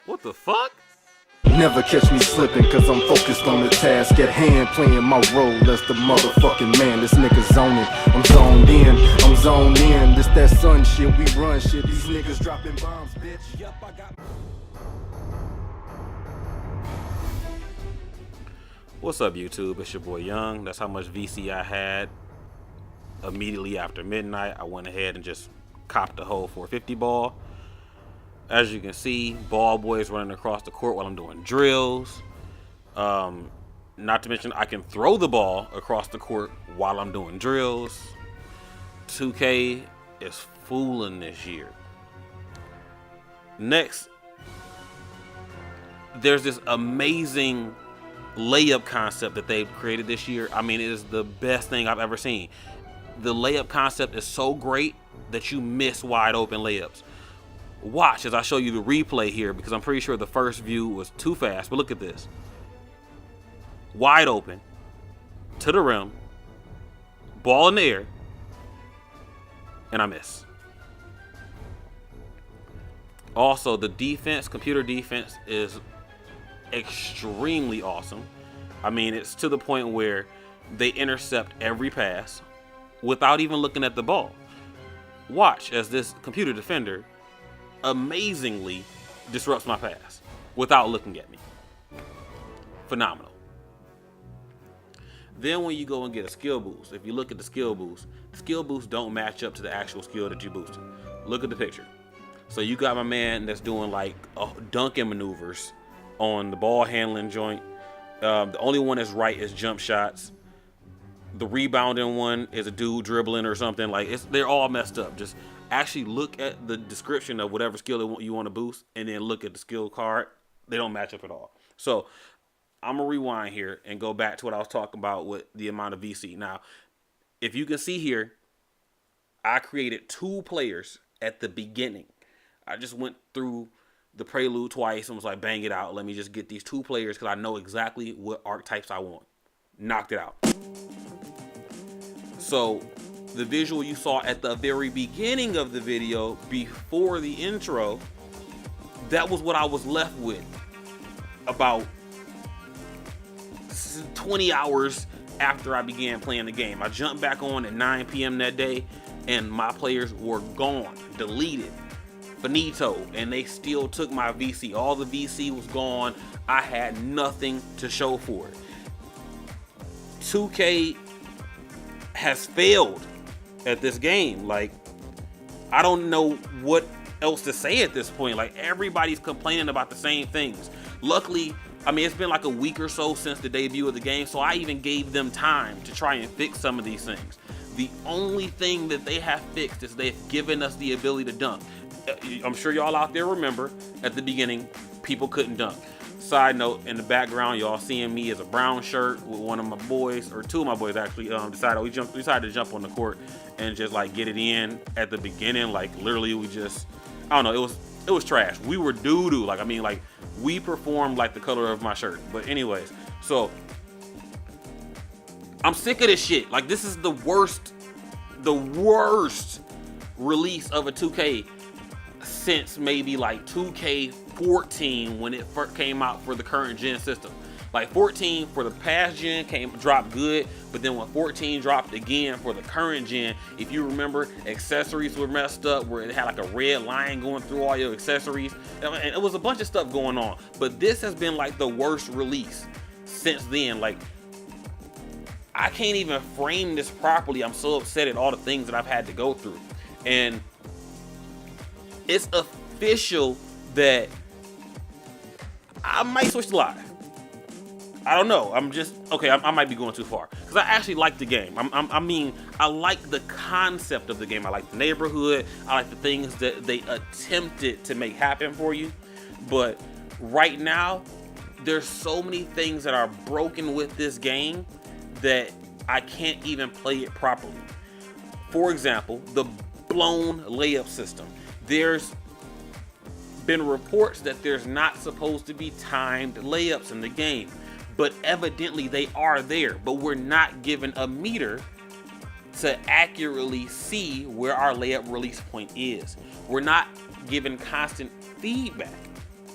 What the fuck? Never catch me slipping, cause I'm focused on the task at hand, playing my role as the motherfucking man. This nigga zoning, I'm zoned in, this that sun shit, we run shit, these niggas dropping bombs, bitch. Yup, I got... What's up, YouTube? It's your boy Young. That's how much VC I had immediately after midnight. I went ahead and just copped the whole 450 ball. As you can see, ball boys running across the court while I'm doing drills. Not to mention, I can throw the ball across the court while I'm doing drills. 2K is fooling this year. Next, there's this amazing layup concept that they've created this year. I mean, it is the best thing I've ever seen. The layup concept is so great that you miss wide open layups. Watch as I show you the replay here, because I'm pretty sure the first view was too fast, but look at this. Wide open, to the rim, ball in the air, and I miss. Also, the defense, computer defense, is extremely awesome. I mean, it's to the point where they intercept every pass without even looking at the ball. Watch as this computer defender amazingly disrupts my pass without looking at me. Phenomenal. Then when you go and get a skill boost, if you look at the skill boosts don't match up to the actual skill that you boosted. Look at the picture. So you got my man that's doing like dunking maneuvers on the ball handling joint. The only one that's right is jump shots. The rebounding one is a dude dribbling or something. Like, they're all messed up. Just actually look at the description of whatever skill you want to boost, and then look at the skill card. They don't match up at all. So I'm gonna rewind here and go back to what I was talking about with the amount of VC. Now, if you can see here, I created 2 players at the beginning. I just went through the prelude twice and was like, bang it out. Let me just get these 2 players because I know exactly what archetypes I want. Knocked it out. So the visual you saw at the very beginning of the video before the intro, that was what I was left with about 20 hours after I began playing the game. I jumped back on at 9 p.m. that day and my players were gone, deleted, finito, and they still took my VC. All the VC was gone. I had nothing to show for it. 2K has failed at this game. Like, I don't know what else to say at this point. Like, everybody's complaining about the same things. Luckily, I mean, it's been like a week or so since the debut of the game, so I even gave them time to try and fix some of these things. The only thing that they have fixed is they've given us the ability to dunk. I'm sure y'all out there remember at the beginning, people couldn't dunk. Side note, in the background, y'all seeing me as a brown shirt with one of my boys, or 2 of my boys actually, decided to jump on the court and just like get it in at the beginning. Like, literally, we just, I don't know, it was trash. We were doo-doo. Like, I mean, like, we performed like the color of my shirt. But anyways, so I'm sick of this shit. Like, this is the worst release of a 2K since maybe like 2K14 when it first came out for the current gen system. Like, 14 for the past gen dropped good, but then when 14 dropped again for the current gen, if you remember, accessories were messed up where it had like a red line going through all your accessories, and it was a bunch of stuff going on. But this has been like the worst release since then. Like, I can't even frame this properly. I'm so upset at all the things that I've had to go through. And it's official that I might switch to live. I don't know. I'm just, okay, I might be going too far. Because I actually like the game. I mean, I like the concept of the game. I like the neighborhood. I like the things that they attempted to make happen for you. But right now, there's so many things that are broken with this game that I can't even play it properly. For example, the blown layup system. There's been reports that there's not supposed to be timed layups in the game, but evidently they are there, but we're not given a meter to accurately see where our layup release point is. We're not given constant feedback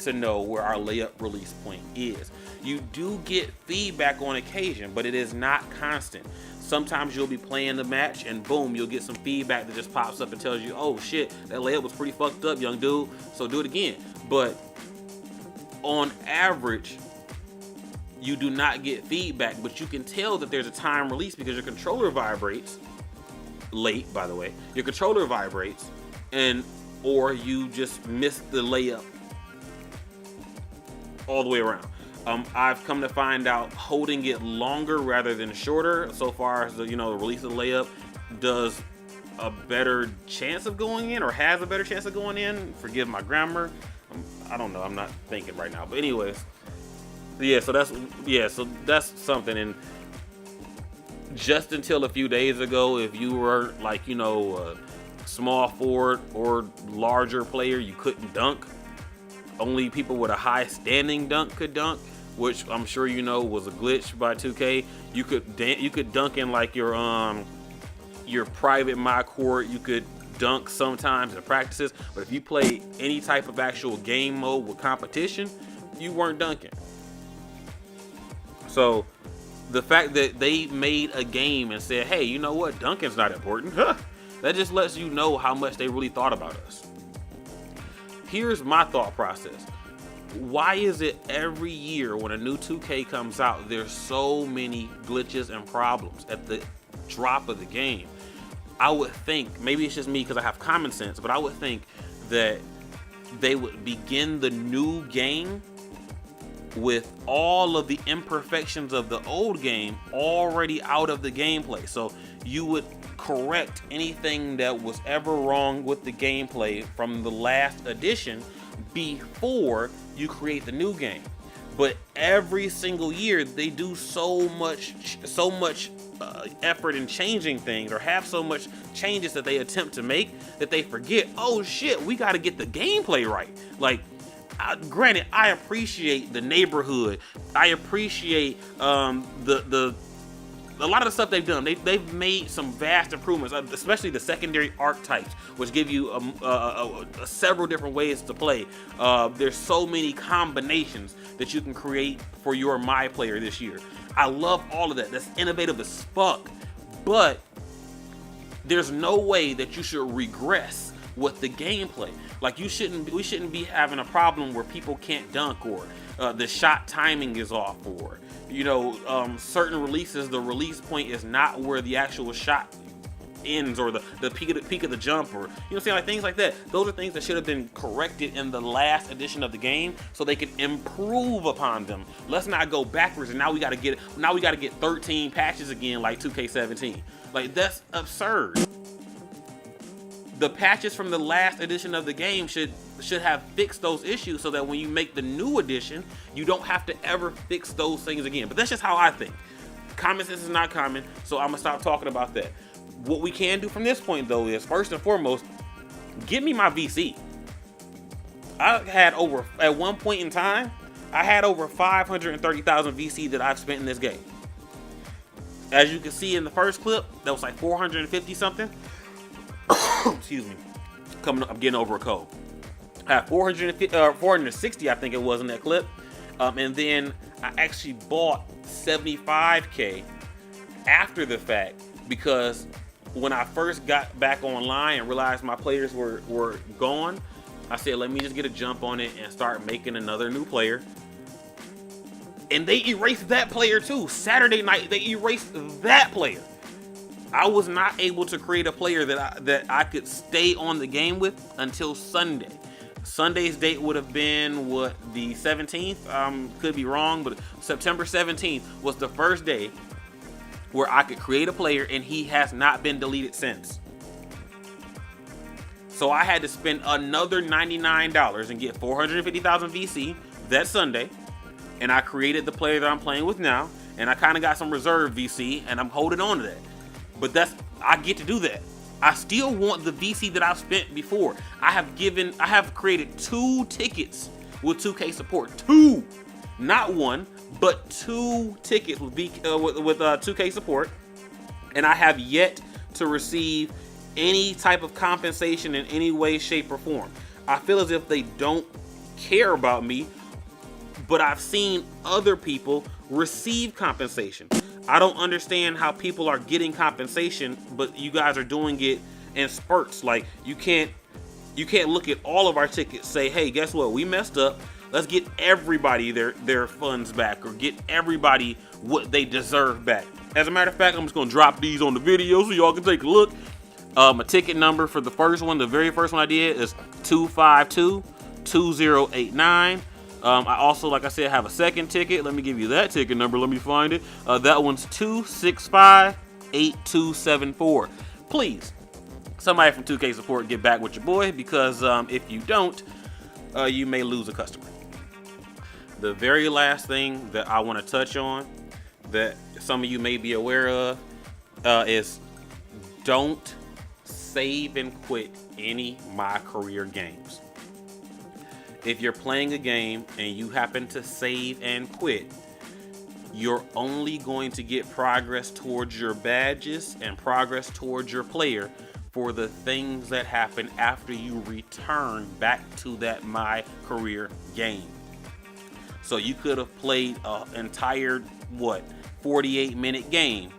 to know where our layup release point is. You do get feedback on occasion, but it is not constant. Sometimes you'll be playing the match and boom, you'll get some feedback that just pops up and tells you, oh shit, that layup was pretty fucked up, young dude, so do it again. But on average, you do not get feedback, but you can tell that there's a time release because your controller vibrates late, by the way. Your controller vibrates, or you just miss the layup all the way around. I've come to find out holding it longer rather than shorter, so far as the release of the layup, does a better chance of going in, or has a better chance of going in. Forgive my grammar. I don't know. I'm not thinking right now. But anyways, so that's something. And just until a few days ago, if you were like a small forward or larger player, you couldn't dunk. Only people with a high standing dunk could dunk, which I'm sure was a glitch by 2K. You could dunk in like your private my court. You could dunk sometimes in practices, but if you play any type of actual game mode with competition, you weren't dunking. So the fact that they made a game and said, hey, you know what, dunking's not important, that just lets you know how much they really thought about us. Here's my thought process. Why is it every year when a new 2K comes out, there's so many glitches and problems at the drop of the game? I would think, maybe it's just me because I have common sense, but I would think that they would begin the new game with all of the imperfections of the old game already out of the gameplay. So you would correct anything that was ever wrong with the gameplay from the last edition before you create the new game. But every single year they do so much effort in changing things, or have so much changes that they attempt to make, that they forget, oh shit, we got to get the gameplay right. Like, granted, I appreciate the neighborhood. I appreciate a lot of the stuff they've done. They've made some vast improvements, especially the secondary archetypes, which give you several different ways to play. There's so many combinations that you can create for your My Player this year. I love all of that. That's innovative as fuck. But there's no way that you should regress with the gameplay. Like, we shouldn't be having a problem where people can't dunk, or the shot timing is off, or certain releases, the release point is not where the actual shot ends, or the peak of the jump, or like things like that. Those are things that should have been corrected in the last edition of the game so they could improve upon them. Let's not go backwards and now we got to get 13 patches again like 2K17. Like, that's absurd. The patches from the last edition of the game should have fixed those issues, so that when you make the new edition, you don't have to ever fix those things again. But that's just how I think. Common sense is not common, so I'm gonna stop talking about that. What we can do from this point, though, is first and foremost, give me my VC. At one point in time, I had over 530,000 VC that I've spent in this game. As you can see in the first clip, that was like 450 something. Excuse me. I'm getting over a cold. I had 460, I think it was, in that clip. And then I actually bought 75K after the fact, because when I first got back online and realized my players were gone, I said, let me just get a jump on it and start making another new player. And they erased that player too. Saturday night, they erased that player. I was not able to create a player that I could stay on the game with until Sunday. Sunday's date would have been the 17th. Could be wrong, but September 17th was the first day where I could create a player, and he has not been deleted since. So I had to spend another $99 and get 450,000 VC that Sunday, and I created the player that I'm playing with now, and I kind of got some reserve VC, and I'm holding on to that. But I get to do that. I still want the VC that I've spent before. I have created 2 tickets with 2K support. 2, not 1, but 2 tickets with 2K support, and I have yet to receive any type of compensation in any way, shape, or form. I feel as if they don't care about me, but I've seen other people receive compensation. I don't understand how people are getting compensation, but you guys are doing it in spurts. Like, you can't look at all of our tickets, say, hey, guess what, we messed up, let's get everybody their funds back, or get everybody what they deserve back. As a matter of fact, I'm just gonna drop these on the video so y'all can take a look. My ticket number for the first one, the very first one I did, is 252-2089. I also, like I said, have a second ticket. Let me give you that ticket number. Let me find it. That one's 265-8274. Please, somebody from 2K Support, get back with your boy, because if you don't, you may lose a customer. The very last thing that I want to touch on that some of you may be aware of is don't save and quit any My Career games. If you're playing a game and you happen to save and quit, you're only going to get progress towards your badges and progress towards your player for the things that happen after you return back to that My Career game. So you could have played an entire, 48-minute game,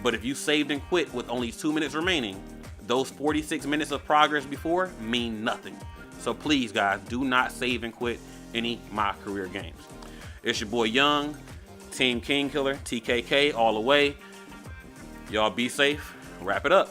but if you saved and quit with only 2 minutes remaining, those 46 minutes of progress before mean nothing. So please, guys, do not save and quit any My Career games. It's your boy Young, Team King Killer, TKK all the way. Y'all be safe. Wrap it up.